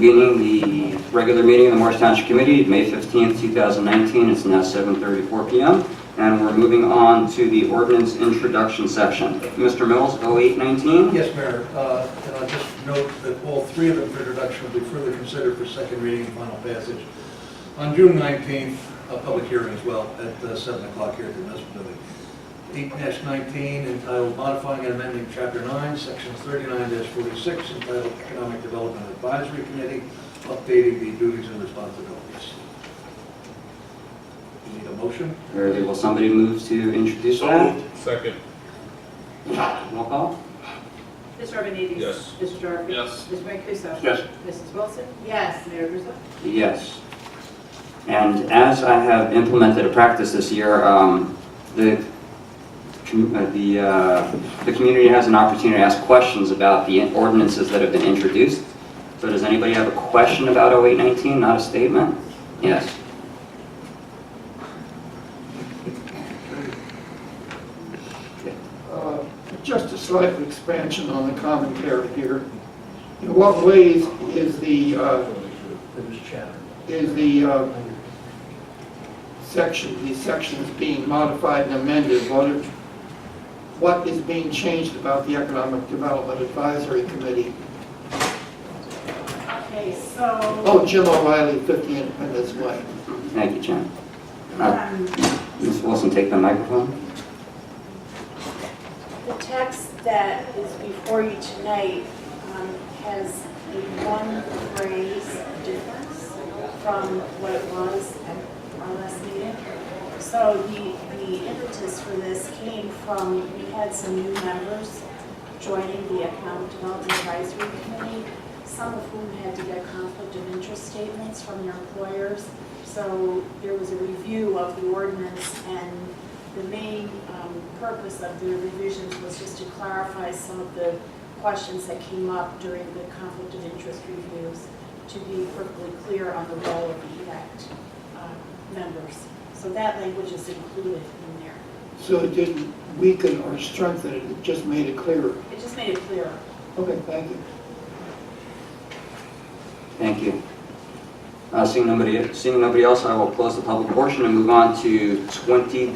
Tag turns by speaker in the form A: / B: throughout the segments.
A: reconvening the regular meeting of the Marsh Township Committee, May 15th, 2019. It's now 7:34 p.m. And we're moving on to the ordinance introduction section. Mr. Mills, 0819.
B: Yes, Mayor. And I'll just note that all three of them for introduction will be further considered for second reading and final passage on June 19th, a public hearing as well at 7 o'clock here at the Municipal Building. 8-19 entitled Modifying and Amending Chapter 9, Sections 39-46 entitled Economic Development Advisory Committee, updating the duties and responsibilities. You need a motion?
A: Will somebody move to introduce that?
C: Second.
A: Roll call?
D: Mr. Ordinances?
C: Yes.
D: Mr. Jarvis?
C: Yes.
D: Mr. Mancuso?
C: Yes.
D: Mrs. Wilson? Yes. Mayor Griswold?
A: Yes. And as I have implemented a practice this year, the community has an opportunity to ask questions about the ordinances that have been introduced. So does anybody have a question about 0819, not a statement? Yes.
E: Just a slight expansion on the commentary here. In what ways is the these sections being modified and amended? What is being changed about the Economic Development Advisory Committee?
D: Okay, so...
E: Oh, Jim O'Reilly, 50 Independence Way.
A: Thank you, Jen. Ms. Wilson, take the microphone.
F: The text that is before you tonight has a one phrase difference from what it was at our last meeting. So the impetus for this came from, we had some new members joining the Economic Development Advisory Committee, some of whom had to get conflict of interest statements from their employers. So there was a review of the ordinance, and the main purpose of the revisions was just to clarify some of the questions that came up during the conflict of interest reviews, to be perfectly clear on the role of the EACT members. So that language is included in there.
E: So it didn't weaken or strengthen it, it just made it clearer.
F: It just made it clearer.
E: Okay, thank you.
A: Thank you. Seeing nobody else, I will close the public portion and move on to 20-
B: You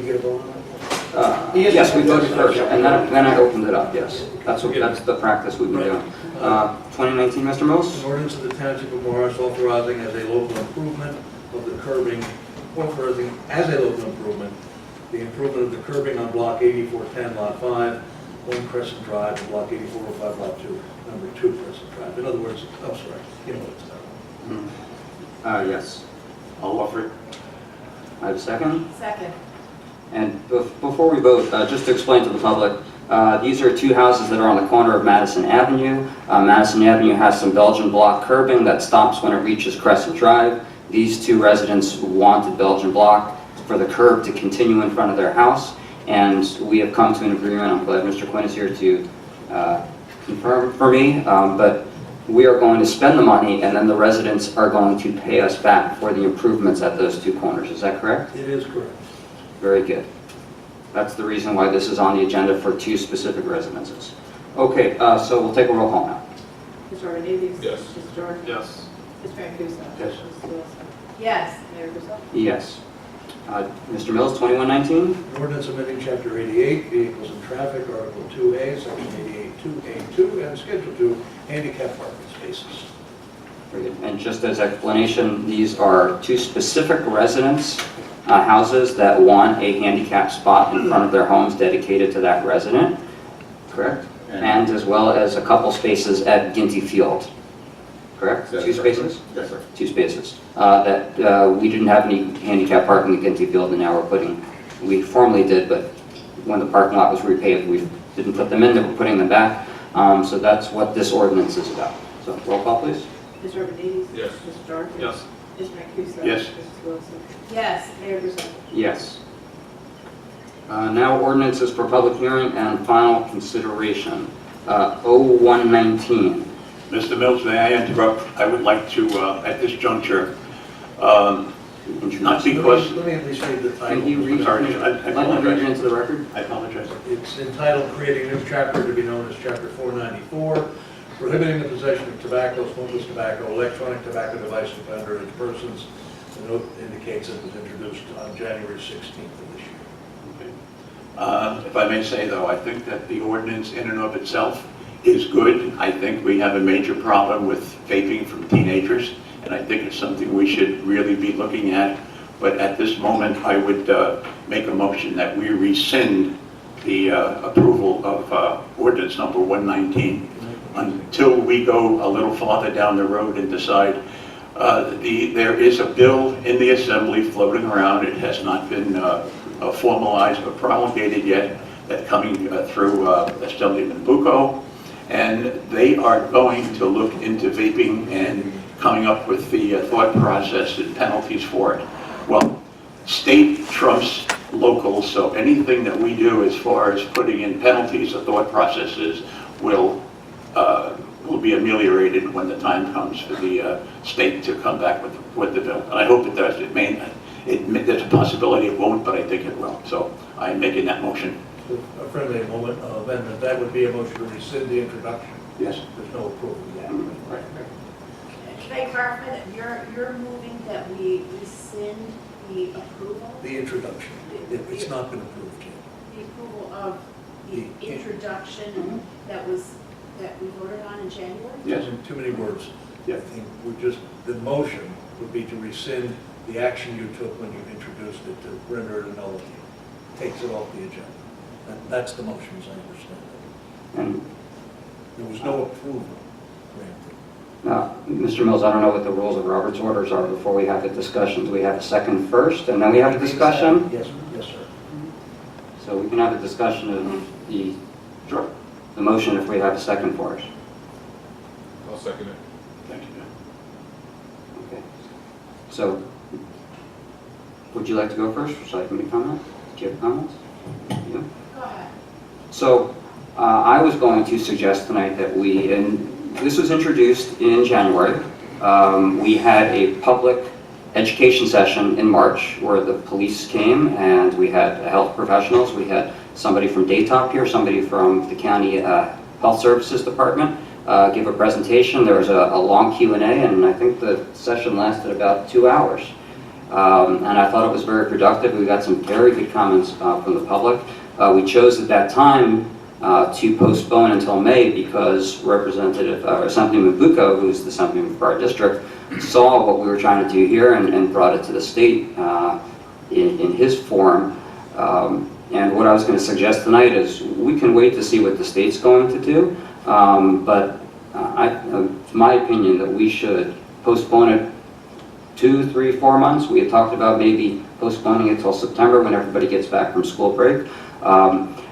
B: get a vote on it?
A: yes, we voted first, and then I opened it up, yes. That's the practice we've been doing. 2019, Mr. Mills?
B: An ordinance of the Township of Marsh authorizing as a local improvement of the curbing, authorizing as a local improvement, the improvement of the curbing on block 8410, lot 5, 1 Crescent Drive, and block 8405, lot 2, number 2 Crescent Drive. In other words, I'm sorry, you know what it's about.
A: Yes. I'll offer it. I have a second.
F: Second.
A: And before we vote, just to explain to the public, these are two houses that are on the corner of Madison Avenue. Madison Avenue has some Belgian block curbing that stops when it reaches Crescent Drive. These two residents wanted Belgian block for the curb to continue in front of their house, and we have come to an agreement. I'm glad Mr. Quinn is here to confirm for me, but we are going to spend the money, and then the residents are going to pay us back for the improvements at those two corners. Is that correct?
B: It is correct.
A: Very good. That's the reason why this is on the agenda for two specific residences. Okay, so we'll take a roll call now.
D: Mr. Ordinances?
C: Yes.
D: Mr. Jarvis?
C: Yes.
D: Mr. Mancuso?
A: Yes.
D: Mrs. Wilson? Yes. Mayor Griswold?
A: Yes. Mr. Mills, 2119?
B: An ordinance amending Chapter 88, Vehicles and Traffic, Article 2A, Section 88-2A2, and Schedule 2, handicap parking spaces.
A: Very good. And just as explanation, these are two specific residence houses that want a handicap spot in front of their homes dedicated to that resident, correct? And as well as a couple spaces at Ginty Field, correct?
C: Yes,
A: Two
C: sir.
A: spaces?
C: Yes, sir.
A: Two spaces. We didn't have any handicap parking at Ginty Field, and now we formerly did, but when the parking lot was repaved, we didn't put them in, we're putting them back. So that's what this ordinance is about. So roll call, please.
D: Mr. Ordinances?
C: Yes.
D: Mr. Jarvis?
C: Yes.
D: Mr. Mancuso?
C: Yes.
D: Mrs. Wilson?
F: Yes.
D: Mayor Griswold?
A: Yes. Now ordinances for public hearing and final consideration. 0119.
G: Mr. Mills, may I interrupt? I would like to, at this juncture, not because...
B: Let me at least read the title.
A: Can you read,
G: Sorry,
A: let me read it into the record?
G: I apologize.
B: It's entitled Creating a New Chapter to be known as Chapter 494, prohibiting the possession of tobacco, smokeless tobacco, electronic tobacco devices by underage persons. The note indicates it was introduced on January 16th of this year.
G: If I may say, though, I think that the ordinance in and of itself is good. I think we have a major problem with vaping from teenagers, and I think it's something we should really be looking at. But at this moment, I would make a motion that we rescind the approval of ordinance number 119 until we go a little farther down the road and decide. There is a bill in the Assembly floating around. It has not been formalized or promulgated yet, that's coming through Assemblyman Bucco, and they are going to look into vaping and coming up with the thought process and penalties for it. Well, state trumps local, so anything that we do as far as putting in penalties or thought processes will be ameliorated when the time comes for the state to come back with the bill. And I hope it does. There's a possibility it won't, but I think it will. So I'm making that motion.
B: So a friendly amendment, that would be a motion to rescind the introduction.
G: Yes.
B: There's no approval yet.
G: Right.
F: Can I clarify that you're moving that we rescind the approval?
B: The introduction. It's not been approved yet.
F: The approval of the introduction that we voted on in January?
G: Yes.
B: In too many words.
G: Yeah.
B: I think the motion would be to rescind the action you took when you introduced it, to render it a nullity. Takes it off the agenda. That's the motion, as I understand it.
A: And
B: There was no approval granted.
A: now, Mr. Mills, I don't know what the rules of Robert's orders are before we have the discussion. Do we have a second first, and then we have a discussion?
B: Yes, yes, sir.
A: So we can have a discussion of the motion if we have a second for it.
C: I'll second it.
G: Thank you.
A: Okay. So, would you like to go first, or should I make a comment? Do you have comments? You?
F: Go ahead.
A: So, I was going to suggest tonight that and this was introduced in January. We had a public education session in March where the police came and we had health professionals. We had somebody from Daytop here, somebody from the county health services department give a presentation. There was a long Q&A, and I think the session lasted about 2 hours. And I thought it was very productive. We got some very good comments from the public. We chose at that time to postpone until May because Assemblyman Bucco, who's the Assemblyman for our district, saw what we were trying to do here and brought it to the state in his form. And what I was going to suggest tonight is we can wait to see what the state's going to do, but it's my opinion that we should postpone it 2, 3, 4 months. We had talked about maybe postponing it till September when everybody gets back from school break.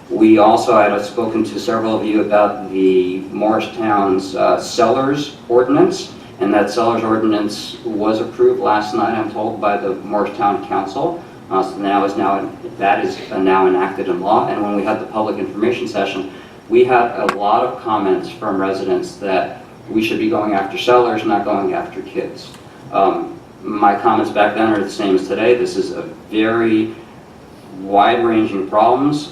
A: We also had spoken to several of you about the Morristown's Cellars Ordinance, and that Cellars Ordinance was approved last night, I'm told, by the Morristown Council. So that is now enacted in law. And when we had the public information session, we had a lot of comments from residents that we should be going after Cellars, not going after kids. My comments back then are the same as today. This is a very wide-ranging problems.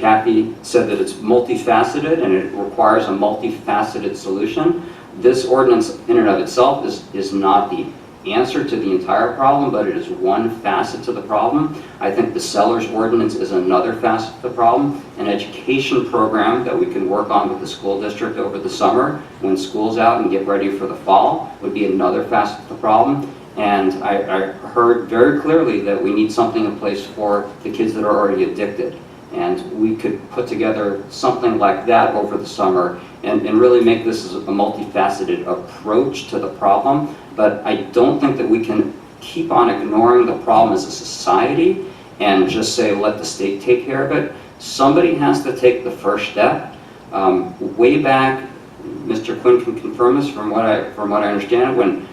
A: Kathy said that it's multifaceted and it requires a multifaceted solution. This ordinance in and of itself is not the answer to the entire problem, but it is one facet to the problem. I think the Cellars Ordinance is another facet to the problem. An education program that we can work on with the school district over the summer when school's out and get ready for the fall would be another facet to the problem. And I heard very clearly that we need something in place for the kids that are already addicted. And we could put together something like that over the summer and really make this as a multifaceted approach to the problem. But I don't think that we can keep on ignoring the problem as a society and just say, let the state take care of it. Somebody has to take the first step. Way back, Mr. Quinn can confirm this from what I understand, when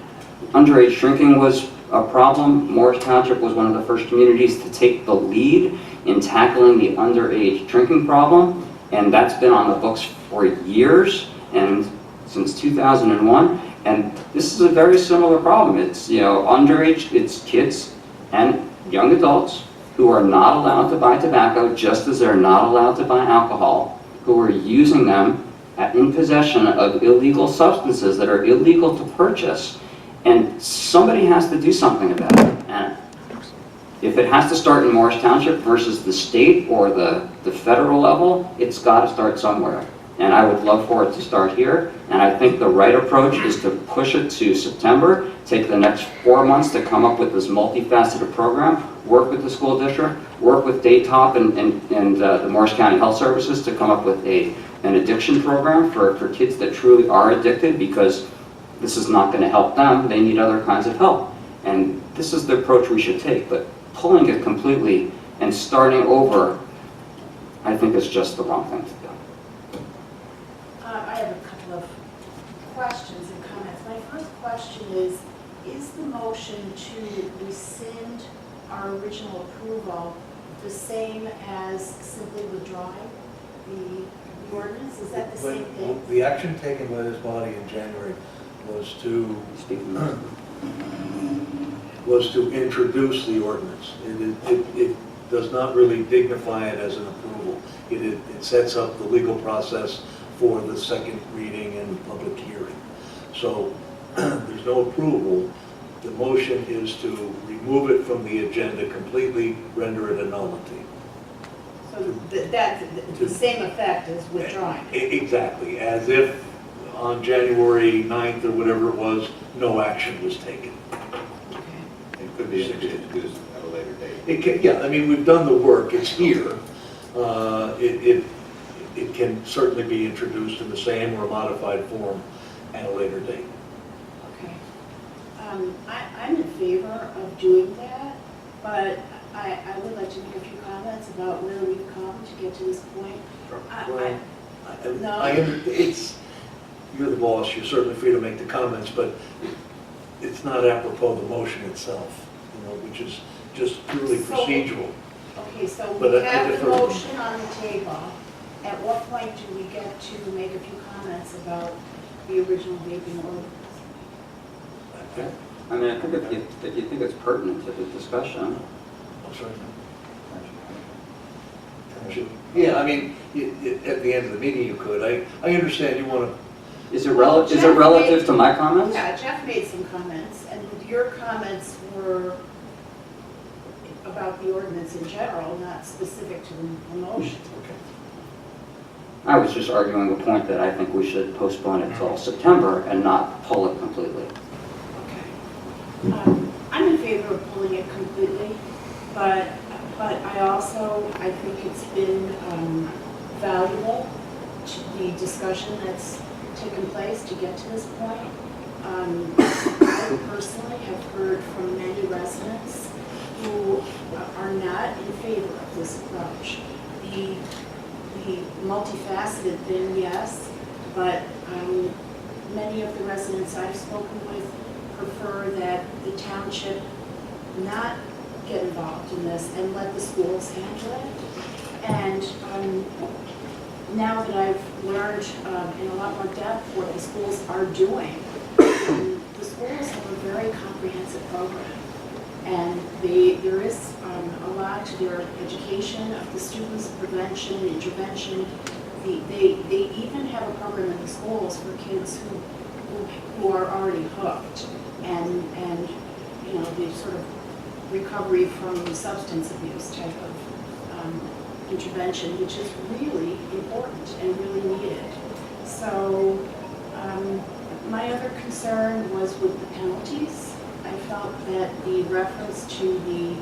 A: underage drinking was a problem, Morris Township was one of the first communities to take the lead in tackling the underage drinking problem, and that's been on the books for years, and since 2001, and this is a very similar problem. It's underage, it's kids and young adults who are not allowed to buy tobacco, just as they're not allowed to buy alcohol, who are using them in possession of illegal substances that are illegal to purchase, and somebody has to do something about it. And if it has to start in Marsh Township versus the state or the federal level, it's got to start somewhere. And I would love for it to start here. And I think the right approach is to push it to September, take the next 4 months to come up with this multifaceted program, work with the school district, work with Daytop and the Morris County Health Services to come up with an addiction program for kids that truly are addicted, because this is not going to help them. They need other kinds of help. And this is the approach we should take. But pulling it completely and starting over, I think is just the wrong thing to do.
F: I have a couple of questions and comments. My first question is the motion to rescind our original approval the same as simply withdrawing the ordinance? Is that the same thing?
B: The action taken by this body in January was to introduce the ordinance. It does not really dignify it as an approval. It sets up the legal process for the second reading and public hearing. So there's no approval. The motion is to remove it from the agenda completely, render it a nullity.
D: So that's the same effect as withdrawing.
B: Exactly, as if on January 9th or whatever it was, no action was taken.
D: Okay.
C: It could be introduced at a later date.
B: It can, yeah, I mean, we've done the work, it's here. It can certainly be introduced in the same or modified form at a later date.
F: Okay. I'm in favor of doing that, but I would like to make a few comments about where we've come to get to this point. You're the boss, you're certainly free to make the comments, but it's not apropos the motion itself, which is just purely procedural. Okay, so
B: But
F: we
B: I
F: have the
B: differ.
F: motion on the table. At what point do we get to make a few comments about the original vaping ordinance?
A: I mean, I think if you think it's pertinent to the discussion.
B: I'm sorry. Yeah, I mean, at the end of the meeting you could. I understand you want to.
A: Is it relative to my comments?
F: Yeah, Jeff made some comments, and your comments were about the ordinance in general, not specific to the motion.
B: Okay.
A: I was just arguing the point that I think we should postpone it till September and not pull it completely.
F: Okay. I'm in favor of pulling it completely, but I think it's been valuable to the discussion that's taken place to get to this point. I personally have heard from many residents who are not in favor of this approach. The multifaceted thing, yes, but many of the residents I've spoken with prefer that the township not get involved in this and let the schools handle it. And now that I've learned in a lot more depth what the schools are doing, the schools have a very comprehensive program. And there is a lot to their education of the students, prevention, intervention. They even have a program in the schools for kids who are already hooked, and the sort of recovery from substance abuse type of intervention, which is really important and really needed. So my other concern was with the penalties. I felt that the reference to the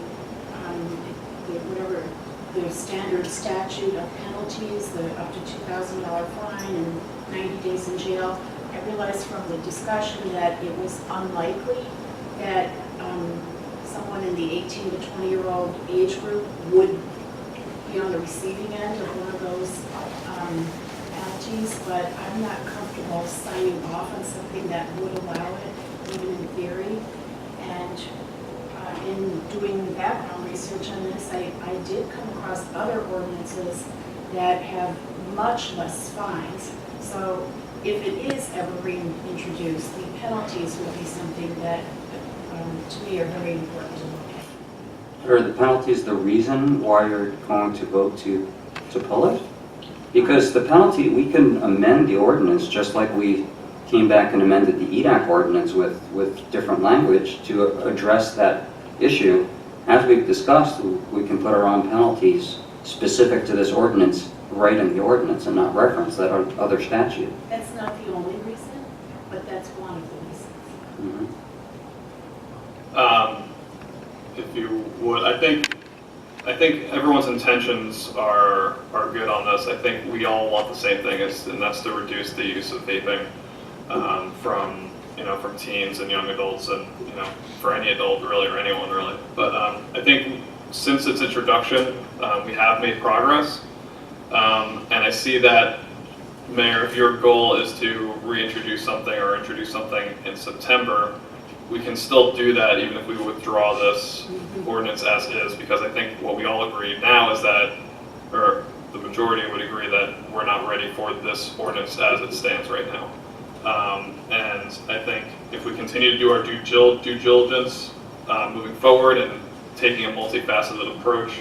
F: standard statute of penalties, the up to $2,000 fine and 90 days in jail, I realized from the discussion that it was unlikely that someone in the 18 to 20-year-old age group would be on the receiving end of one of those penalties, but I'm not comfortable signing off on something that would allow it, even in theory. And in doing background research on this, I did come across other ordinances that have much less fines. So if it is ever reintroduced, the penalties will be something that, to me, are very important to look at.
A: Are the penalties the reason why you're going to vote to pull it? Because the penalty, we can amend the ordinance just like we came back and amended the EDAC ordinance with different language to address that issue. As we've discussed, we can put our own penalties specific to this ordinance right in the ordinance and not reference that other statute.
F: That's not the only reason, but that's one of the reasons.
A: Mhm.
H: If you would, I think everyone's intentions are good on this. I think we all want the same thing, and that's to reduce the use of vaping from teens and young adults, and for any adult really, or anyone really. But I think since its introduction, we have made progress, and I see that, Mayor, if your goal is to reintroduce something or introduce something in September, we can still do that even if we withdraw this ordinance as is, because I think what we all agree now is that, or the majority would agree that we're not ready for this ordinance as it stands right now. And I think if we continue to do our due diligence moving forward and taking a multifaceted approach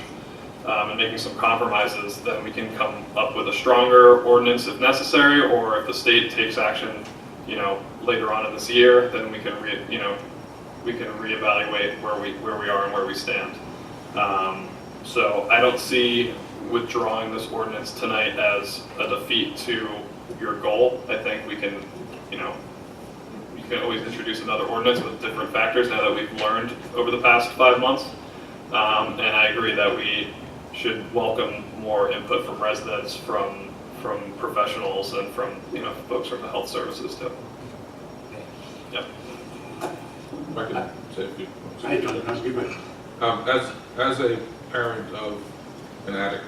H: and making some compromises, then we can come up with a stronger ordinance if necessary, or if the state takes action later on in this year, then we can reevaluate where we are and where we stand. So I don't see withdrawing this ordinance tonight as a defeat to your goal. I think we can, you can always introduce another ordinance with different factors now that we've learned over the past 5 months. And I agree that we should welcome more input from residents, from professionals, and from folks from the health services too. Yep.
I: If I could say a few points.
G: Hey, Jonathan, you good?
I: As a parent of an addict,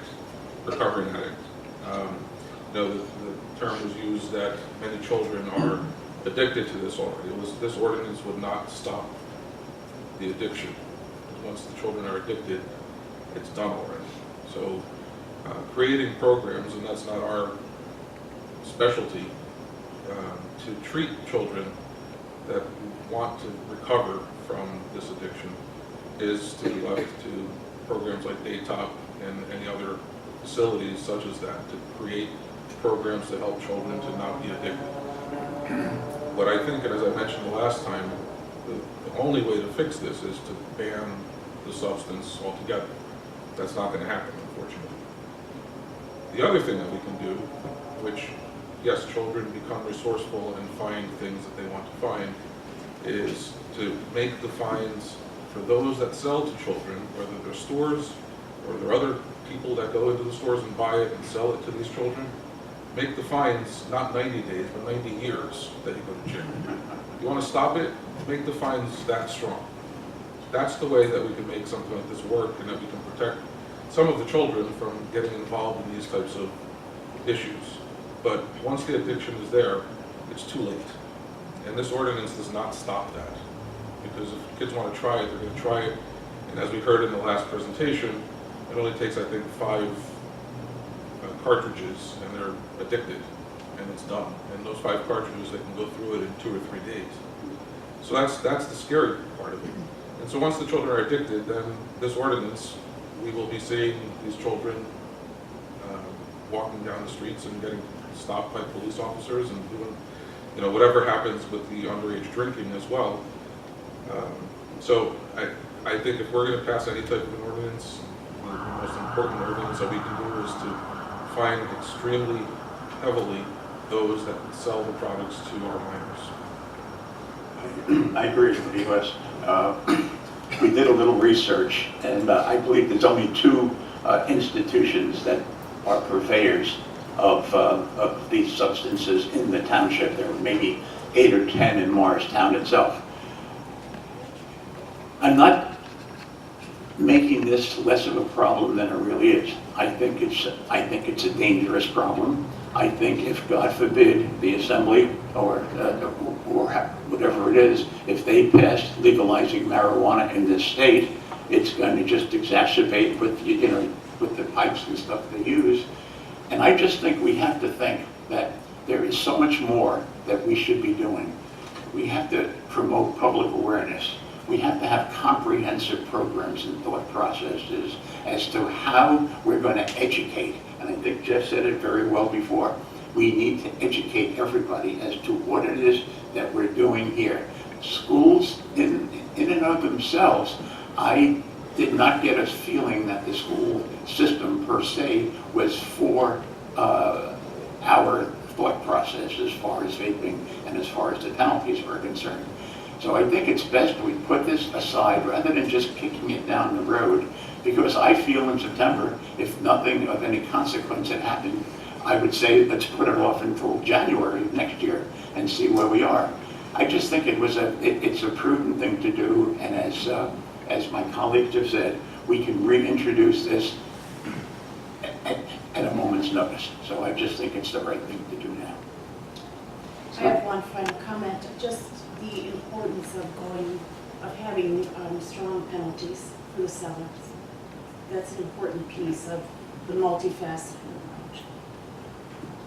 I: recovering addict, the term was used that many children are addicted to this already. This ordinance would not stop the addiction. Once the children are addicted, it's done already. So creating programs, and that's not our specialty, to treat children that want to recover from this addiction is to be left to programs like Daytop and any other facilities such as that, to create programs to help children to not be addicted. What I think, and as I mentioned the last time, the only way to fix this is to ban the substance altogether. That's not going to happen, unfortunately. The other thing that we can do, which, yes, children become resourceful and find things that they want to find, is to make the fines for those that sell to children, whether they're stores or there are other people that go into the stores and buy it and sell it to these children, make the fines not 90 days, but 90 years that you go to jail. You want to stop it? Make the fines that strong. That's the way that we can make something like this work, and that we can protect some of the children from getting involved in these types of issues. But once the addiction is there, it's too late. And this ordinance does not stop that. Because if kids want to try it, they're going to try it. And as we heard in the last presentation, it only takes, I think, 5 cartridges, and they're addicted, and it's done. And those 5 cartridges, they can go through it in 2 or 3 days. So that's the scary part of it. And so once the children are addicted, then this ordinance, we will be seeing these children walking down the streets and getting stopped by police officers and doing, whatever happens with the underage drinking as well. So I think if we're going to pass any type of an ordinance, the most important ordinance that we can do is to fine extremely heavily those that sell the products to our minors.
G: I agree with you, Wes. We did a little research, and I believe there's only 2 institutions that are purveyors of these substances in the township. There are maybe 8 or 10 in Marsh town itself. I'm not making this less of a problem than it really is. I think it's a dangerous problem. I think if, God forbid, the Assembly or whatever it is, if they pass legalizing marijuana in this state, it's going to just exacerbate with the pipes and stuff they use. And I just think we have to think that there is so much more that we should be doing. We have to promote public awareness. We have to have comprehensive programs and thought processes as to how we're going to educate and I think Jeff said it very well before, we need to educate everybody as to what it is that we're doing here. Schools, in and of themselves, I did not get a feeling that the school system per se was for our thought process as far as vaping and as far as the penalties were concerned. So I think it's best we put this aside rather than just kicking it down the road, because I feel in September, if nothing of any consequence had happened, I would say let's put it off until January of next year and see where we are. I just think it's a prudent thing to do, and as my colleagues have said, we can reintroduce this at a moment's notice. So I just think it's the right thing to do now.
F: I have one final comment, just the importance of having strong penalties for the sellers. That's an important piece of the multifaceted approach.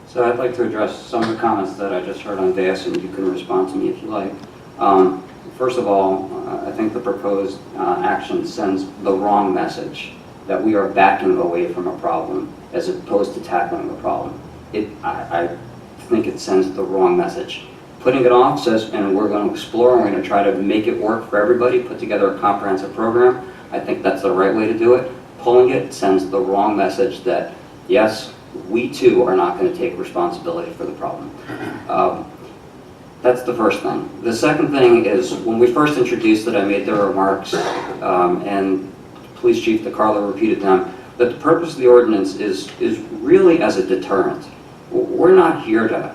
A: So I'd like to address some of the comments that I just heard on dais, and you can respond to me if you like. First of all, I think the proposed action sends the wrong message that we are backing away from a problem as opposed to tackling the problem. I think it sends the wrong message. Putting it off says, and we're going to explore, we're going to try to make it work for everybody, put together a comprehensive program. I think that's the right way to do it. Pulling it sends the wrong message that, yes, we too are not going to take responsibility for the problem. That's the first thing. The second thing is, when we first introduced it, I made the remarks, and Police Chief DeCarlo repeated them, that the purpose of the ordinance is really as a deterrent. We're not here to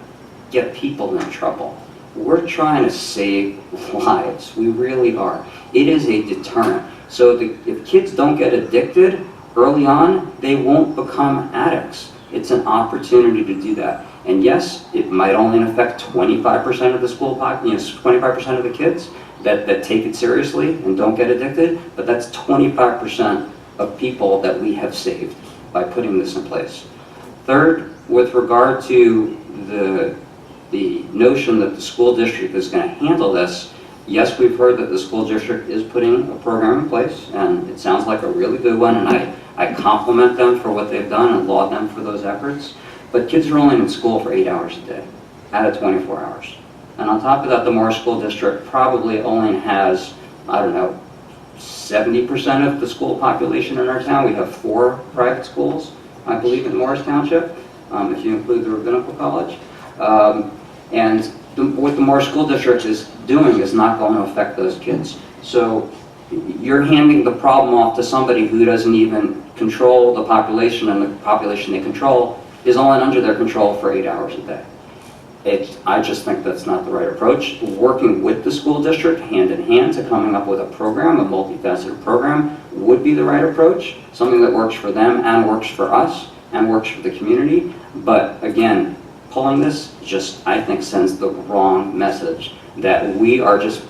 A: get people in trouble. We're trying to save lives. We really are. It is a deterrent. So if kids don't get addicted early on, they won't become addicts. It's an opportunity to do that. And yes, it might only affect 25% of the school population, 25% of the kids that take it seriously and don't get addicted, but that's 25% of people that we have saved by putting this in place. Third, with regard to the notion that the school district is going to handle this, yes, we've heard that the school district is putting a program in place, and it sounds like a really good one, and I compliment them for what they've done and laud them for those efforts. But kids are only in school for 8 hours a day out of 24 hours. And on top of that, the Marsh School District probably only has, I don't know, 70% of the school population in our town. We have 4 private schools, I believe, in Morris Township, if you include the Rabbinical College. What the Marsh School District is doing is not going to affect those kids. So you're handing the problem off to somebody who doesn't even control the population, and the population they control is only under their control for 8 hours a day. I just think that's not the right approach. Working with the school district hand in hand to coming up with a program, a multifaceted program, would be the right approach, something that works for them and works for us and works for the community. But again, pulling this just, I think, sends the wrong message that we are just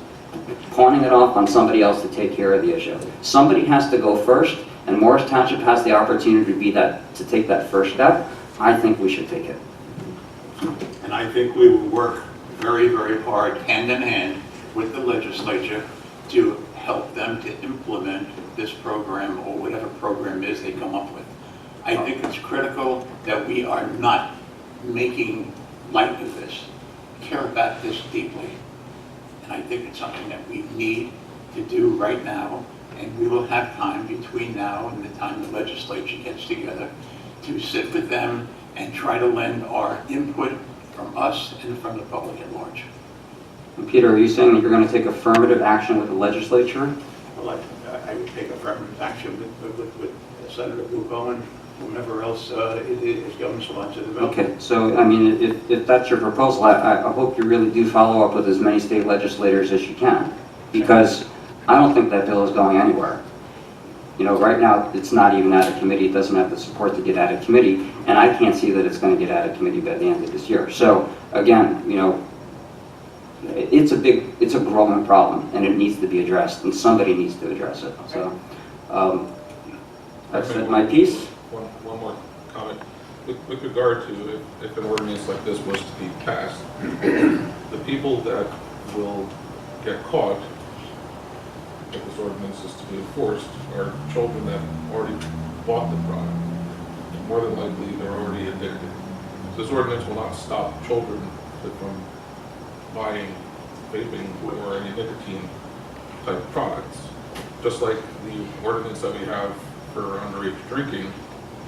A: pawning it off on somebody else to take care of the issue. Somebody has to go first, and Morris Township has the opportunity to take that first step. I think we should take it.
G: And I think we will work very, very hard, hand in hand, with the legislature to help them to implement this program or whatever program is they come up with. I think it's critical that we are not making light of this, care about this deeply. And I think it's something that we need to do right now, and we will have time between now and the time the legislature gets together to sit with them and try to lend our input from us and from the public at large.
A: And Peter, are you saying that you're going to take affirmative action with the legislature?
G: Well, I would take affirmative action with Senator Bucco and whomever else is going to sponsor the bill.
A: Okay, so I mean, if that's your proposal, I hope you really do follow up with as many state legislators as you can, because I don't think that bill is going anywhere. You know, right now, it's not even out of committee. It doesn't have the support to get out of committee, and I can't see that it's going to get out of committee by the end of this year. So again, you know, it's a growing problem, and it needs to be addressed, and somebody needs to address it. So I've said my piece.
I: One more comment. With regard to if an ordinance like this was to be passed, the people that will get caught if this ordinance is to be enforced are children that already bought the product. more than likely they're already addicted. This ordinance will not stop children from buying vaping or any nicotine type products. Just like the ordinance that we have for underage drinking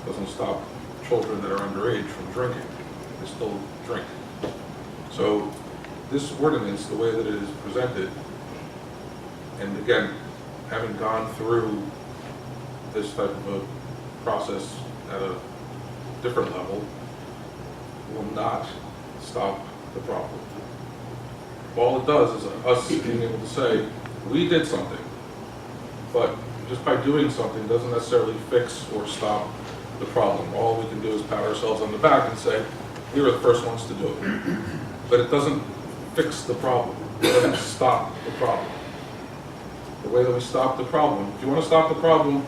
I: doesn't stop children that are underage from drinking. They still drink. So this ordinance, the way that it is presented, and again, having gone through this type of a process at a different level, will not stop the problem. All it does is us being able to say, we did something, but just by doing something doesn't necessarily fix or stop the problem. All we can do is pat ourselves on the back and say, we were the first ones to do it. But it doesn't fix the problem. It doesn't stop the problem. The way that we stop the problem, if you want to stop the problem,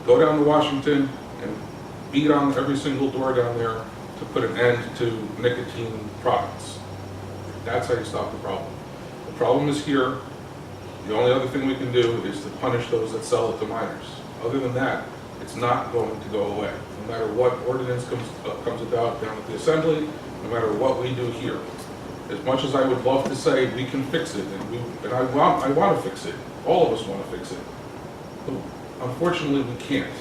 I: go down to Washington and beat on every single door down there to put an end to nicotine products. That's how you stop the problem. The problem is here. The only other thing we can do is to punish those that sell it to minors. Other than that, it's not going to go away. No matter what ordinance comes about down at the Assembly, no matter what we do here. As much as I would love to say we can fix it, and I want to fix it, all of us want to fix it, but unfortunately we can't.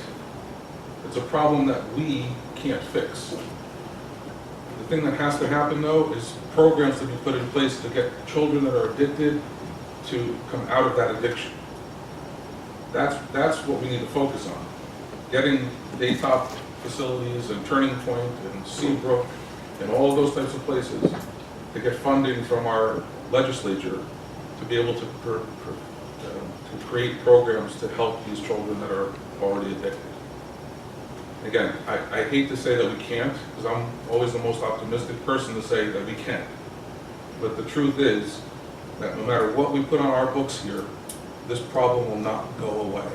I: It's a problem that we can't fix. The thing that has to happen though is programs to be put in place to get children that are addicted to come out of that addiction. That's what we need to focus on. Getting daytop facilities and Turning Point and Seabrook and all of those types of places to get funding from our legislature to be able to create programs to help these children that are already addicted. Again, I hate to say that we can't, because I'm always the most optimistic person to say that we can. But the truth is that no matter what we put on our books here, this problem will not go away.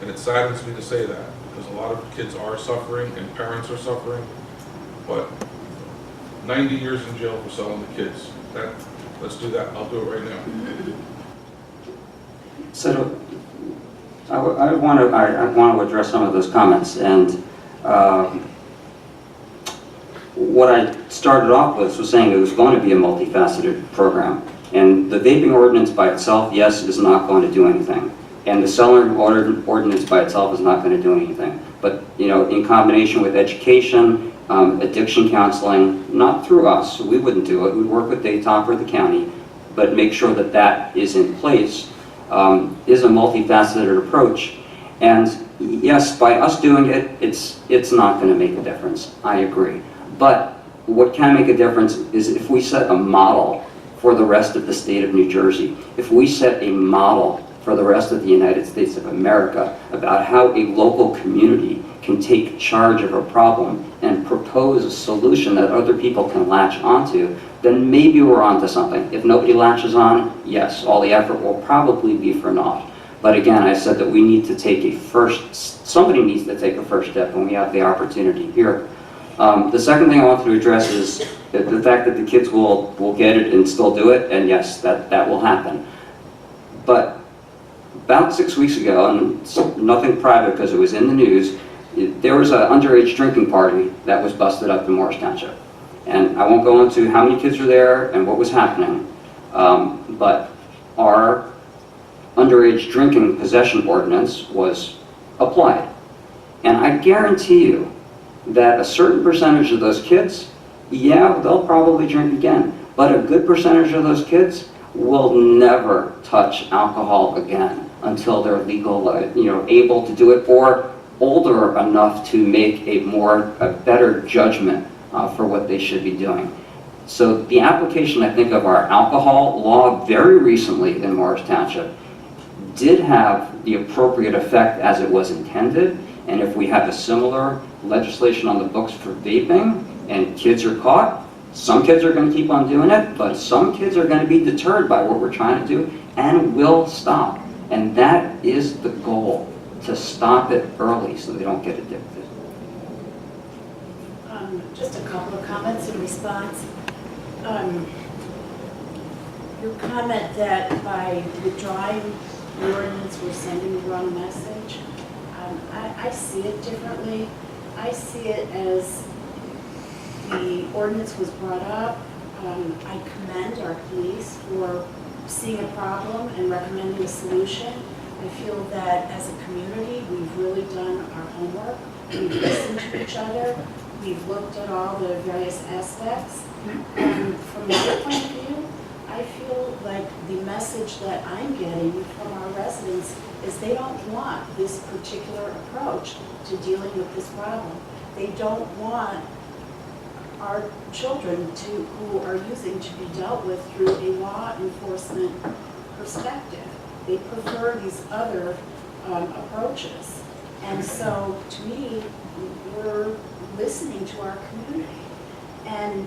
I: And it saddens me to say that, because a lot of kids are suffering and parents are suffering, but 90 years in jail for selling the kids. Let's do that. I'll do it right now.
A: So I want to address some of those comments, and what I started off with was saying it was going to be a multifaceted program, and the vaping ordinance by itself, yes, is not going to do anything, and the Cellars ordinance by itself is not going to do anything. But in combination with education, addiction counseling, not through us, we wouldn't do it. We'd work with Daytop or the county, but make sure that that is in place. Is a multifaceted approach, and yes, by us doing it, it's not going to make a difference. I agree, but what can make a difference is if we set a model for the rest of the state of New Jersey, if we set a model for the rest of the United States of America about how a local community can take charge of a problem and propose a solution that other people can latch onto, then maybe we're onto something. If nobody latches on, yes, all the effort will probably be for naught. But again, I said that we need to take somebody needs to take a first step, and we have the opportunity here. The second thing I wanted to address is the fact that the kids will get it and still do it, and yes, that will happen. But about 6 weeks ago, and nothing private because it was in the news, there was an underage drinking party that was busted up in Marsh Township. And I won't go into how many kids were there and what was happening, but our underage drinking possession ordinance was applied. And I guarantee you that a certain percentage of those kids, yeah, they'll probably drink again, but a good percentage of those kids will never touch alcohol again until they're legal, able to do it, or older enough to make a better judgment for what they should be doing. So the application, I think, of our alcohol law very recently in Marsh Township did have the appropriate effect as it was intended, and if we have a similar legislation on the books for vaping and kids are caught, some kids are going to keep on doing it, but some kids are going to be deterred by what we're trying to do and will stop. And that is the goal, to stop it early so they don't get addicted.
F: Just a couple of comments in response. Your comment that by withdrawing the ordinance we're sending the wrong message, I see it differently. I see it as the ordinance was brought up. I commend our police for seeing a problem and recommending a solution. I feel that as a community, we've really done our homework. We've listened to each other. We've looked at all the various aspects. And from my point of view, I feel like the message that I'm getting from our residents is they don't want this particular approach to dealing with this problem. They don't want our children who are using to be dealt with through a law enforcement perspective. They prefer these other approaches. And so, to me, we're listening to our community. And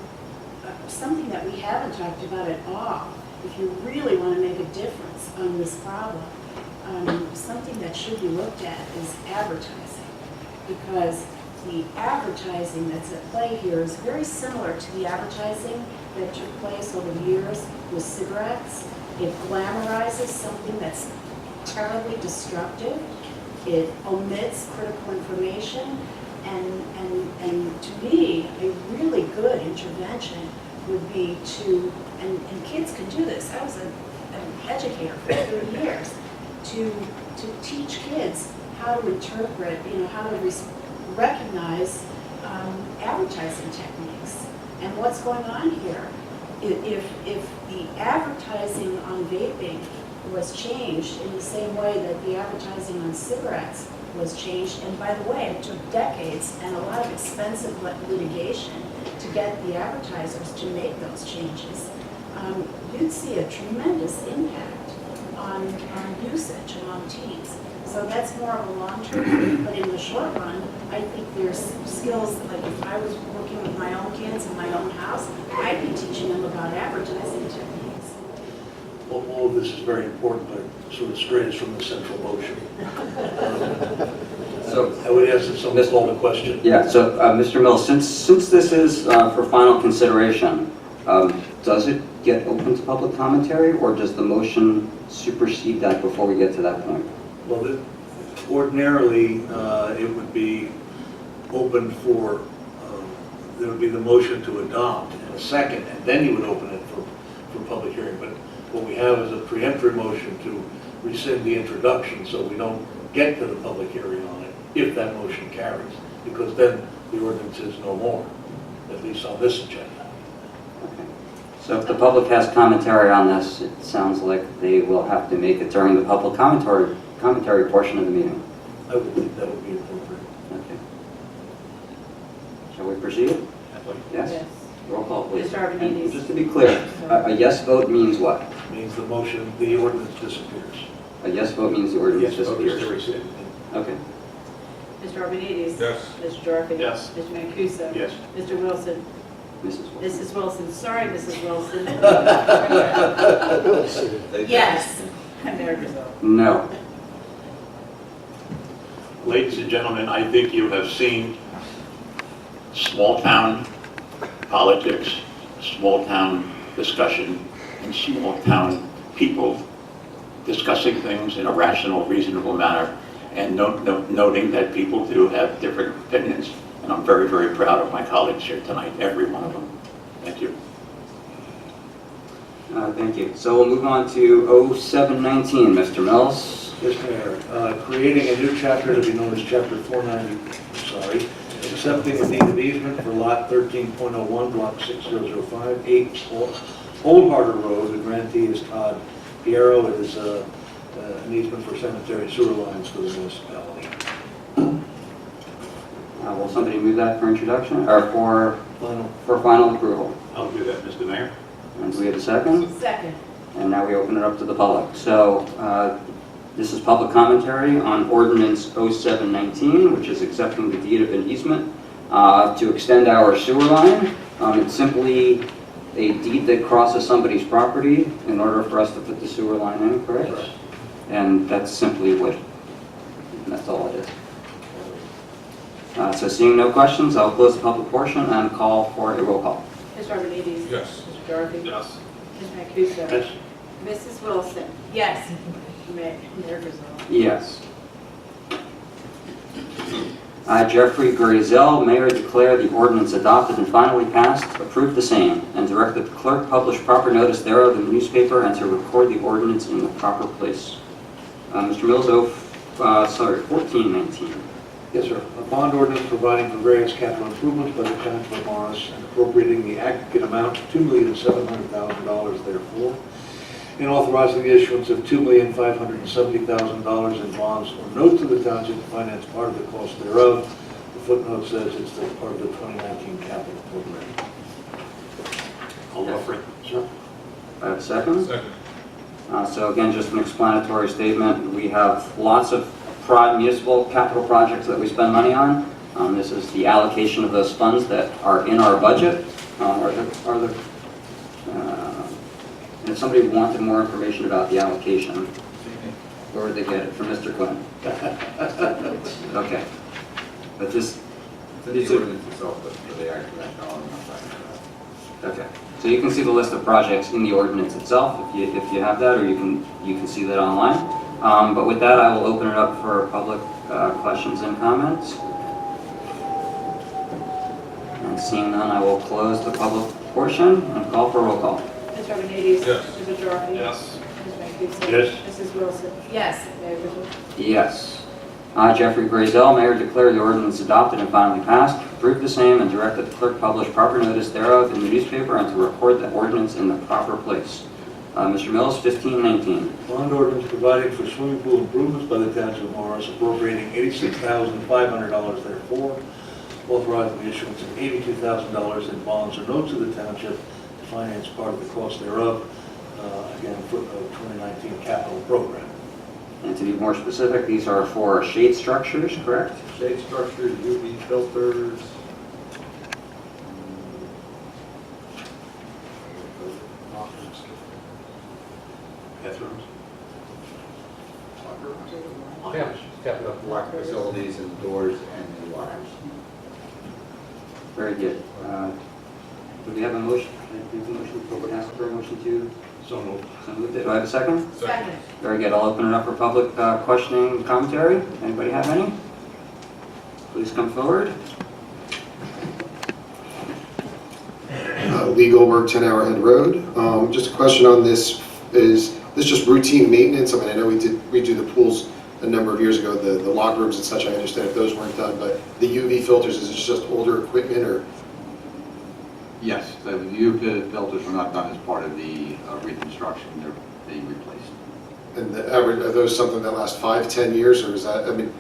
F: something that we haven't talked about at all, if you really want to make a difference on this problem, something that should be looked at is advertising. Because the advertising that's at play here is very similar to the advertising that took place over the years with cigarettes. It glamorizes something that's terribly destructive. It omits critical information. And to me, a really good intervention would be to, and kids can do this. I was an educator for 30 years, to teach kids how to interpret, how to recognize advertising techniques and what's going on here. If the advertising on vaping was changed in the same way that the advertising on cigarettes was changed, and by the way, it took decades and a lot of expensive litigation to get the advertisers to make those changes, you'd see a tremendous impact on usage among teens. So that's more of a long-term thing, but in the short run, I think there's skills, like if I was working with my own kids in my own house, I'd be teaching them about advertising techniques.
B: Well, all of this is very important, but sort of strays from the central motion.
A: So,
B: I would ask that someone call the question.
A: yeah, so Mr. Mills, since this is for final consideration, does it get open to public commentary, or does the motion supersede that before we get to that point?
B: Well, ordinarily, it would be open for, there would be the motion to adopt in a second, and then you would open it for public hearing. But what we have is a preemptory motion to rescind the introduction, so we don't get to the public hearing on it, if that motion carries, because then the ordinance is no more, at least on this agenda.
A: Okay. So if the public has commentary on this, it sounds like they will have to make it during the public commentary portion of the meeting.
B: I would think that would be appropriate.
A: Okay. Shall we proceed? Yes? Roll call, please.
D: Mr. Arvanites.
A: And just to be clear, a yes vote means what?
B: Means the motion, the ordinance disappears.
A: A yes vote means the ordinance
B: Yes, vote is to
A: disappears.
B: rescind.
A: Okay.
D: Mr. Arvanites.
I: Yes.
D: Mr. Dorothy.
H: Yes.
D: Mr. Mancuso.
C: Yes.
D: Mr. Wilson.
A: Mrs. Wilson.
D: Mrs. Wilson. Sorry, Mrs. Wilson. Yes. And Mayor Griswold.
A: No.
G: Ladies and gentlemen, I think you have seen small-town politics, small-town discussion, and small-town people discussing things in a rational, reasonable manner, and noting that people do have different opinions. And I'm very, very proud of my colleagues here tonight, every one of them. Thank you.
A: Thank you. So we'll move on to 0719, Mr. Mills.
B: Yes, Mayor. Creating a new chapter to be known as Chapter 490, accepting the deed of easement for Lot 13.01, Block 6005, 8 Old Harbor Road. The grantee is Todd Piero. It is an easement for sanitary sewer lines for the municipality.
A: Will somebody move that for introduction, or
B: Final.
A: for final approval?
C: I'll do that, Mr. Mayor.
A: And do we have a second?
D: Second.
A: And now we open it up to the public. So this is public commentary on Ordinance 0719, which is accepting the deed of an easement to extend our sewer line. It's simply a deed that crosses somebody's property in order for us to put the sewer line in, correct?
B: Yes.
A: And that's simply that's all it is. So seeing no questions, I'll close the public portion and call for a roll call.
D: Mr. Arvanites.
I: Yes.
D: Mr. Dorothy.
H: Yes.
D: Mr. Mancuso.
B: Yes.
D: Mrs. Wilson. Yes. Mayor Griswold.
A: Yes. I, Jeffrey Grazel, Mayor, declare the ordinance adopted and finally passed, approve the same, and direct that the clerk publish proper notice thereof in the newspaper and to record the ordinance in the proper place. Mr. Mills, 1419.
B: Yes, sir. A bond ordinance providing for various capital improvements by the Township of Marsh and appropriating the aggregate amount of $2,700,000 therefore, and authorizing the issuance of $2,570,000 in bonds or notes to the Township to finance part of the cost thereof. The footnote says it's part of the 2019 capital program.
C: I'll offer it.
B: Sir?
A: I have a second.
I: Second.
A: So again, just an explanatory statement. We have lots of municipal capital projects that we spend money on. This is the allocation of those funds that are in our budget. If somebody wanted more information about the allocation, where would they get it? From Mr. Quinn? Okay. But this,
C: It's the ordinance itself, but for the actual dollar amount.
A: okay. So you can see the list of projects in the ordinance itself if you have that, or you can see that online. But with that, I will open it up for public questions and comments. And seeing none, I will close the public portion and call for a roll call.
F: Mr. Romanidis?
I: Yes.
F: Mr. Girardi?
H: Yes.
F: Mr. Mancuso?
C: Yes.
F: Mrs. Wilson?
D: Yes.
F: Mayor Griswold?
A: Yes. I, Jeffrey Grazel, Mayor, declare the ordinance adopted and finally passed, approve the same, and direct that the clerk publish proper notice thereof in the newspaper and to record the ordinance in the proper place. Mr. Mills, 1519.
B: Bond ordinance providing for swimming pool improvements by the Township of Morris, appropriating $86,500 therefore, authorizing the issuance of $82,000 in bonds or notes of the Township to finance part of the cost thereof. Again, footnote 2019 capital program.
A: And to be more specific, these are for shade structures, correct?
C: Shade structures, UV filters. Bathrooms. Locker facilities and doors and lockers.
A: Very good. Do we have a motion? Ask for a motion to?
C: So moved.
A: So moved. Do I have a second?
D: Second.
A: Very good. I'll open it up for public questioning and commentary. Anybody have any? Please come forward.
J: Lee Goldberg, 10 Arrowhead Road. Just a question on this, is this just routine maintenance? I mean, I know we do the pools a number of years ago, the locker rooms and such, I understand if those weren't done, but the UV filters, is this just older equipment or?
K: Yes, the UV filters were not done as part of the reconstruction, they're being replaced.
J: And are those something that last 5, 10 years, or is that, I mean?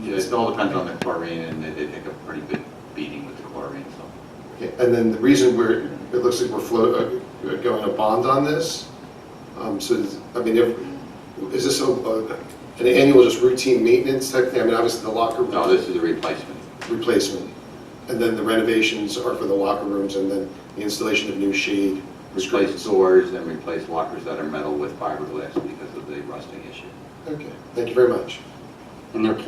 K: It all depends on the chlorine, and they take a pretty good beating with the chlorine, so.
J: Okay. And then the reason it looks like we're going a bond on this, so I mean, is this an annual just routine maintenance type thing? I mean, obviously the locker room.
K: No, this is a replacement.
J: Replacement. And then the renovations are for the locker rooms, and then the installation of new shade.
K: Replace doors and replace lockers that are metal with fiberglass because of the rusting issue.
J: Okay, thank you very much.
A: And they're,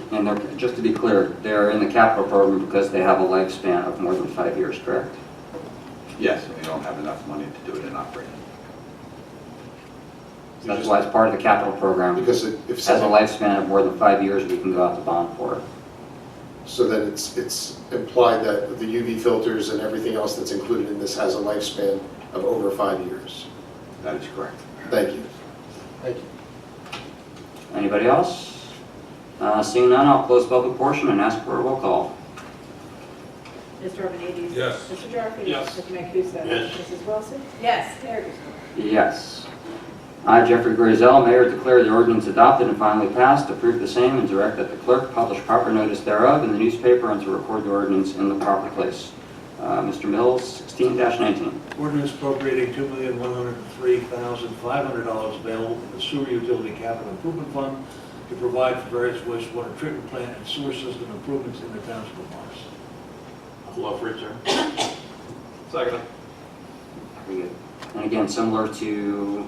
A: just to be clear, they're in the capital program because they have a lifespan of more than 5 years, correct?
K: Yes, and we don't have enough money to do it in operating.
A: So that's why it's part of the capital program.
J: Because if
A: Has a lifespan of more than 5 years, we can go out to bond for it.
J: So then it's implied that the UV filters and everything else that's included in this has a lifespan of over 5 years.
K: That is correct.
J: Thank you. Thank you.
A: Anybody else? Seeing none, I'll close public portion and ask for a roll call.
F: Mr. Romanidis?
I: Yes.
F: Mr. Girardi?
H: Yes.
F: Mr. Mancuso?
C: Yes.
F: Mrs. Wilson?
D: Yes.
F: Mayor Griswold?
A: Yes. I, Jeffrey Grazel, Mayor, declare the ordinance adopted and finally passed, approve the same, and direct that the clerk publish proper notice thereof in the newspaper and to record the ordinance in the proper place. Mr. Mills, 16-19.
B: Ordinance appropriating $2,103,500 available in the Sewer Utility Capital Improvement Fund to provide for various wastewater treatment plant and sewer system improvements in the Township of Morris.
C: I'll offer it, sir.
H: Second.
A: Very good. And again, similar to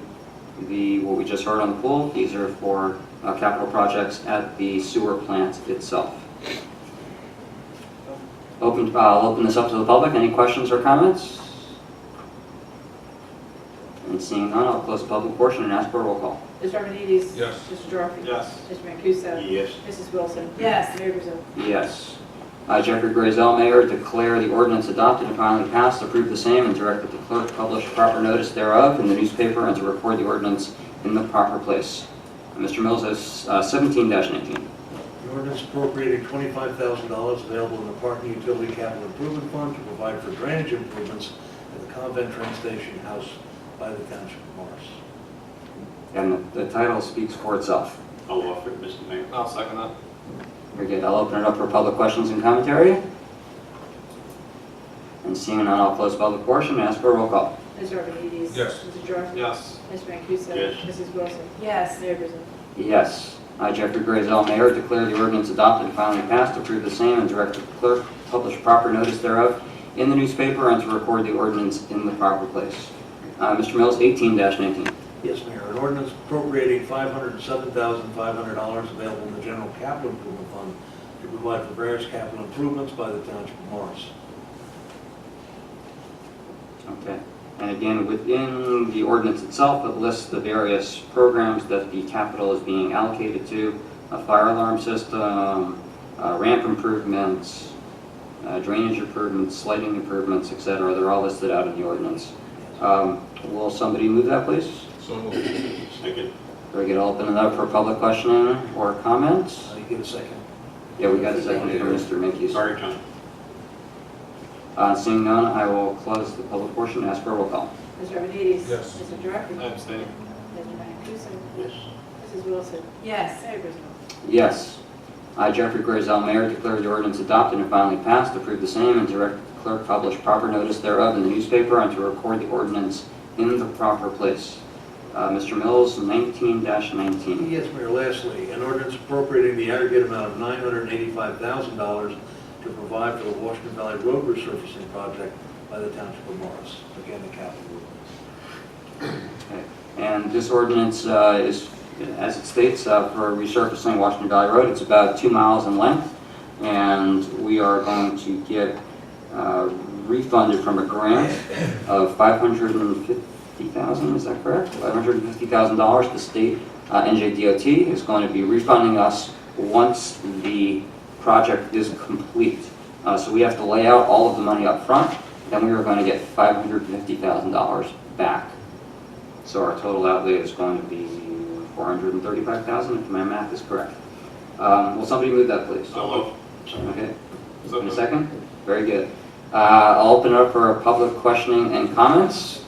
A: what we just heard on the pool, these are for capital projects at the sewer plant itself. I'll open this up to the public. Any questions or comments? And And seeing none, I'll close the public portion and ask for a roll call.
F: Mr. Arvanites?
I: Yes.
F: Mr. Drossy?
C: Yes.
F: Mr. Mancuso?
G: Yes.
F: Mrs. Wilson?
D: Yes.
F: Mayor Brazil?
A: Yes. Jeffrey Grazel, Mayor, declare the ordinance adopted and finally passed, approve the same, and direct that the clerk publish proper notice thereof in the newspaper and to record the ordinance in the proper place. Mr. Mills has 17-19.
B: An ordinance appropriating $25,000 available in the Parking Utility Capital Improvement Fund to provide for drainage improvements at the Convent Train Station House by the Township of Marsh.
A: And the title speaks for itself.
G: I'll offer it, Mr. Mayor.
H: I'll second that.
A: Very good. I'll open it up for public questions and commentary. And seeing none, I'll close the public portion and ask for a roll call.
F: Mr. Arvanites?
I: Yes.
F: Mr. Drossy?
H: Yes.
F: Mr. Mancuso?
G: Yes.
F: Mrs. Wilson?
D: Yes.
F: Mayor Brazil?
A: Yes. I, Jeffrey Grazel, Mayor, declare the ordinance adopted and finally passed, approve the same, and direct the clerk to publish proper notice thereof in the newspaper and to record the ordinance in the proper place. Mr. Mills, 18-19.
B: Yes, Mayor. An ordinance appropriating $507,500 available in the General Capital Improvement Fund to provide for various capital improvements by the Township of Morris.
A: Okay. And again, within the ordinance itself, it lists the various programs that the capital is being allocated to: a fire alarm system, ramp improvements, drainage improvements, lighting improvements, etc. They're all listed out in the ordinance. Will somebody move that, please?
I: So moved.
G: Second.
A: Very good. I'll open it up for public questioning or comments.
B: You get a second?
A: Yeah, we got a second from Mr. Mickey.
G: Sorry, John.
A: Seeing none, I will close the public portion and ask for a roll call.
F: Mr. Arvanites?
I: Yes.
F: Mr. Drossy?
H: I abstain.
F: Mr. Mancuso?
G: Yes.
F: Mrs. Wilson?
D: Yes.
F: Mayor Brazil?
A: Yes. I, Jeffrey Grazel, Mayor, declare the ordinance adopted and finally passed, approve the same, and direct the clerk publish proper notice thereof in the newspaper and to record the ordinance in the proper place. Mr. Mills, 19-19.
B: Yes, Mayor. Lastly, an ordinance appropriating the aggregate amount of $985,000 to provide for the Washington Valley Road resurfacing project by the Township of Morris. Again, the capital ordinance.
A: Okay. And this ordinance is, as it states, for resurfacing Washington Valley Road. It's about 2 miles in length, and we are going to get refunded from a grant of $550,000, is that correct? $550,000. The state, NJDOT, is going to be refunding us once the project is complete. So we have to lay out all of the money up front, then we are going to get $550,000 back. So our total outlay is going to be $435,000, if my math is correct. Will somebody move that, please?
G: So moved.
A: Okay. In a second? Very good. I'll open it up for public questioning and comments.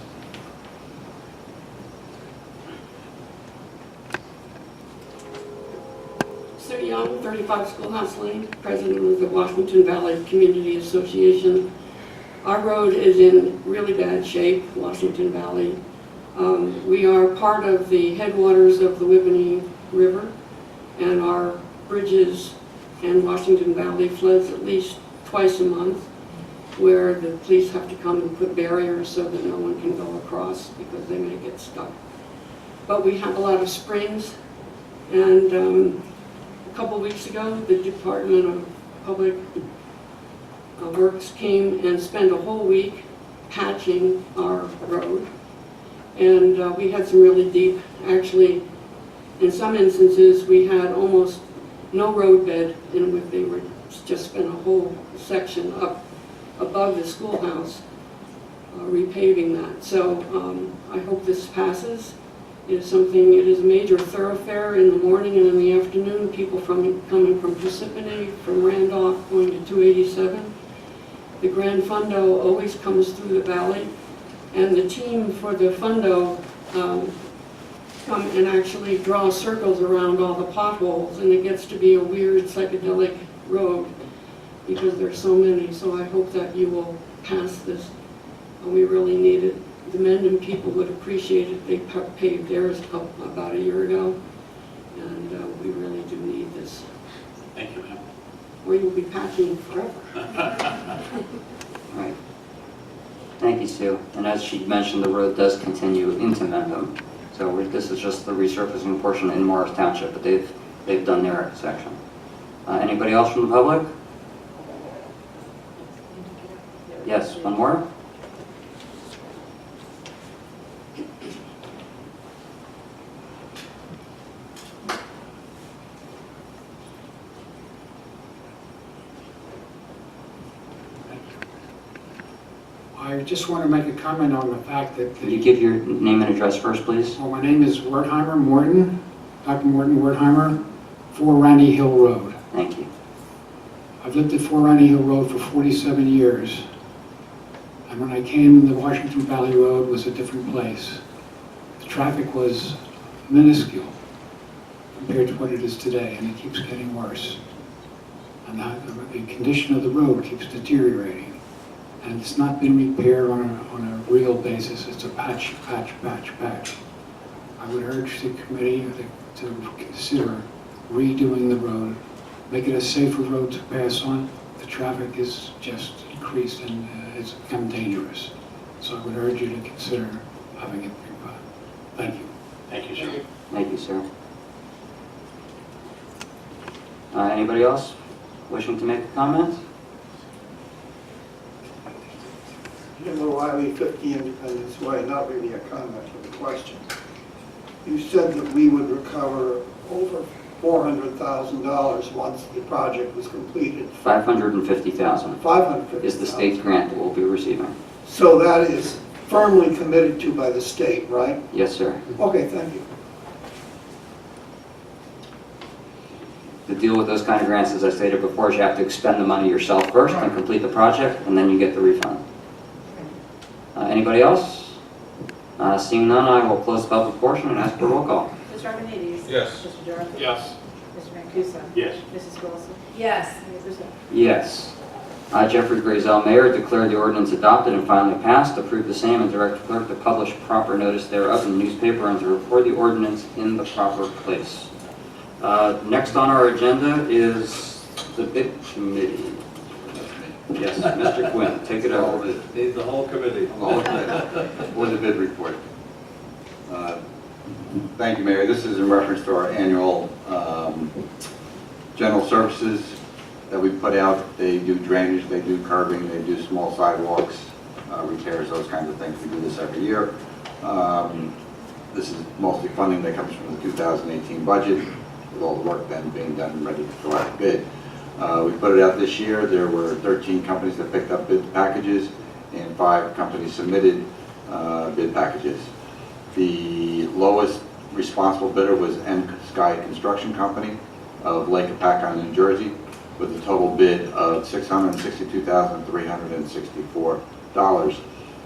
L: Sue Young, 35 Schoolhouse Lane, president of the Washington Valley Community Association. Our road is in really bad shape, Washington Valley. We are part of the headwaters of the Whippany River, and our bridges in Washington Valley floods at least twice a month, where the police have to come and put barriers so that no one can go across because they may get stuck. But we have a lot of springs, and a couple weeks ago, the Department of Public Works came and spent a whole week patching our road. And we had some really deep, actually, in some instances, we had almost no road bed, and they were just spent a whole section up above the schoolhouse repaving that. So I hope this passes. It is a major thoroughfare in the morning and in the afternoon. People coming from Parsippany, from Randolph, going to 287. The Grand Fundo always comes through the valley, and the team for the Fundo come and actually draw circles around all the potholes, and it gets to be a weird psychedelic road because there's so many. So I hope that you will pass this. We really need it. The Mendon people would appreciate it. They paved theirs up about a year ago, and we really do need this.
G: Thank you, ma'am.
L: Or you'll be patching forever.
A: Right. Thank you, Sue. And as she mentioned, the road does continue into Mendham. So this is just the resurfacing portion in Morris Township, but they've done their section. Anybody else from the public? Yes, one more?
M: I just want to make a comment on the fact that
A: Could you give your name and address first, please?
M: well, my name is Wertheimer Morton, Dr. Morton Wertheimer, 4 Randy Hill Road.
A: Thank you.
M: I've lived at 4 Randy Hill Road for 47 years. And when I came, the Washington Valley Road was a different place. The traffic was minuscule compared to what it is today, and it keeps getting worse. And the condition of the road keeps deteriorating. And it's not been repaired on a real basis. It's a patch. I would urge the committee to consider redoing the road, make it a safer road to pass on. The traffic is just increased and it's become dangerous. So I would urge you to consider having it reviewed. Thank you.
G: Thank you, sir.
A: Thank you, sir. Anybody else wishing to make a comment?
E: Jim O'Reilly, 50 Independence Way, not really a comment, but a question. You said that we would recover over $400,000 once the project was completed.
A: $550,000
E: $550,000.
A: is the state grant that we'll be receiving.
E: So that is firmly committed to by the state, right?
A: Yes, sir.
E: Okay, thank you.
A: The deal with those kind of grants, as I stated before, is you have to expend the money yourself first and complete the project, and then you get the refund. Anybody else? Seeing none, I will close the public portion and ask for a roll call.
D: Mr. Archimedes?
I: Yes.
D: Mr. Dorothy?
H: Yes.
D: Mr. Mancuso?
G: Yes.
D: Mrs. Wilson?
F: Yes.
D: Mayor Brazil?
A: Yes. Jeffrey Grazel, Mayor, declare the ordinance adopted and finally passed, approve the same, and direct the clerk to publish proper notice thereof in the newspaper and to report the ordinance in the proper place. Next on our agenda is the bid committee. Yes, Mr. Quinn, take it over.
B: Need the whole committee.
K: For the bid report. Thank you, Mayor. This is in reference to our annual general services that we put out. They do drainage, they do curbing, they do small sidewalks, repairs, those kinds of things. We do this every year. This is mostly funding that comes from the 2018 budget, with all the work then being done and ready to go out to bid. We put it out this year. There were 13 companies that picked up bid packages and 5 companies submitted bid packages. The lowest responsible bidder was Sky Construction Company of Lake Apacon, New Jersey, with a total bid of $662,364.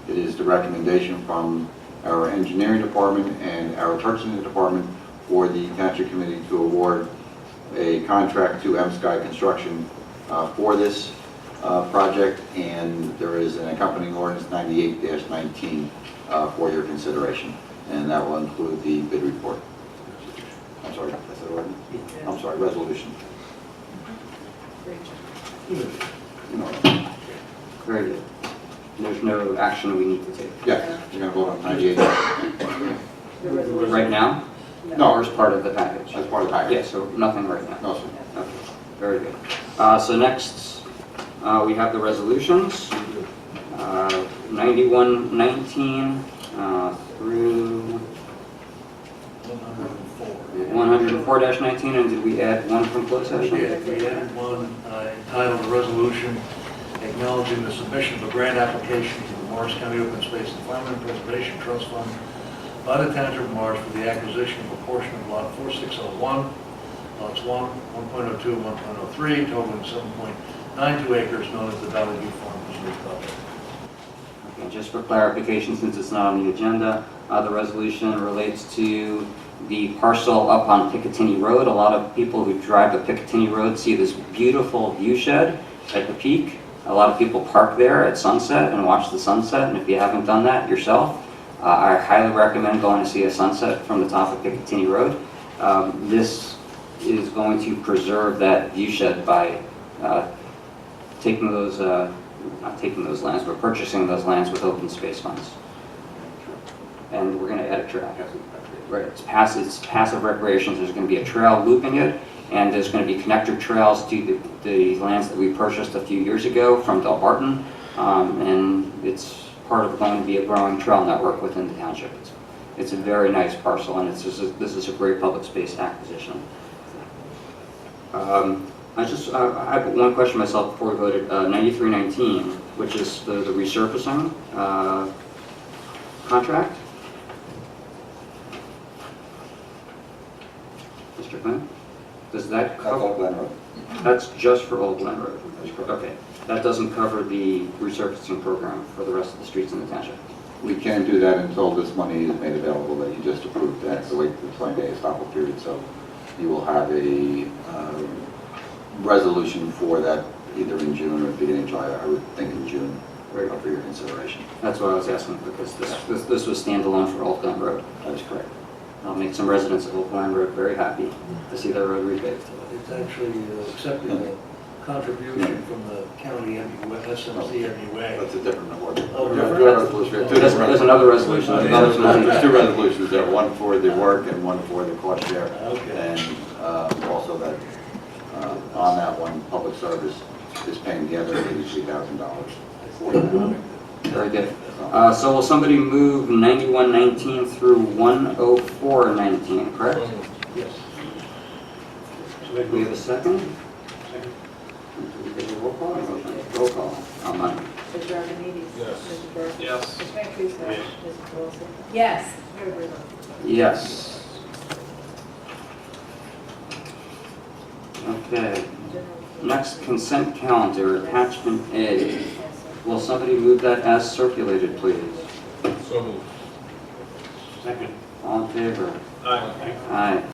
K: It is the recommendation from our engineering department and our purchasing department for the Township Committee to award a contract to Sky Construction for this project, and there is an accompanying ordinance 98-19 for your consideration, and that will include the bid report. I'm sorry, I said ordinance? I'm sorry, resolution.
A: Very good. There's no action we need to take.
K: Yes, you're going to vote on 98.
A: Right now?
K: No,
A: Or as part of the package?
K: as part of the package.
A: Yes, so nothing right now.
K: No, sir.
A: Okay, very good. So next, we have the resolutions, 9119 through 104-19, and did we add one from closed
B: We
A: session?
B: did. We added one entitled a resolution acknowledging the submission of a grant application to the Marsh County Open Space and Farmland Preservation Trust Fund by the Township of Marsh for the acquisition of a portion of lot 4601, lots 1.02 and 1.03, totaling 7.92 acres, known as the Valley View Farm Preserve Project.
A: Okay, just for clarification, since it's not on the agenda, the resolution relates to the parcel up on Picatinny Road. A lot of people who drive the Picatinny Road see this beautiful view shed at the peak. A lot of people park there at sunset and watch the sunset, and if you haven't done that yourself, I highly recommend going to see a sunset from the top of Picatinny Road. This is going to preserve that view shed by taking those, not taking those lands, but purchasing those lands with open space funds. And we're going to add a trail. Right, it's passive recreation. There's going to be a trail looping it, and there's going to be connector trails to the lands that we purchased a few years ago from Del Barton, and it's part of going to be a growing trail network within the township. It's a very nice parcel, and this is a great public space acquisition. I have one question myself before we voted. 9319. which is the resurfacing contract. Mr. Quinn, does that
K: That's
A: cover?
K: all Glen Road.
A: That's just for Old Glen Road? Okay, that doesn't cover the resurfacing program for the rest of the streets in the township?
K: We can't do that until this money is made available that you just approved. That's the way the 20-day estoppel period. So you will have a resolution for that either in June or beginning of July. I would think in June for your consideration.
A: That's what I was asking, because this was standalone for Old Glen Road.
K: That is correct.
A: I'll make some residents of Old Glen Road very happy to see their road repaved.
B: It's actually accepting a contribution from the county SMC MUA.
K: That's a different award.
B: Oh,
K: There are
B: different?
K: two resolutions. Two
A: There's
K: different
A: another resolution.
B: Oh, yeah.
A: Another money.
K: There's two resolutions there, one for the work and one for the cost share.
B: Okay.
K: And also that, on that one, public service is paying the other $83,000 for that.
A: Very good. So will somebody move 9119 through 10419, correct?
I: So moved.
B: Yes.
A: We have a second? Roll call. Roll call on mine.
D: Mr. Archimedes.
I: Yes.
D: Mr. Burke.
H: Yes.
D: Mr. Mancuso.
H: Yes.
D: Mrs. Wilson. Yes. Mayor Burton.
A: Yes. Okay. Next, consent calendar, attachment A. Will somebody move that as circulated, please?
I: So moved.
B: Second.
A: All in favor?
H: Aye.
A: Aye.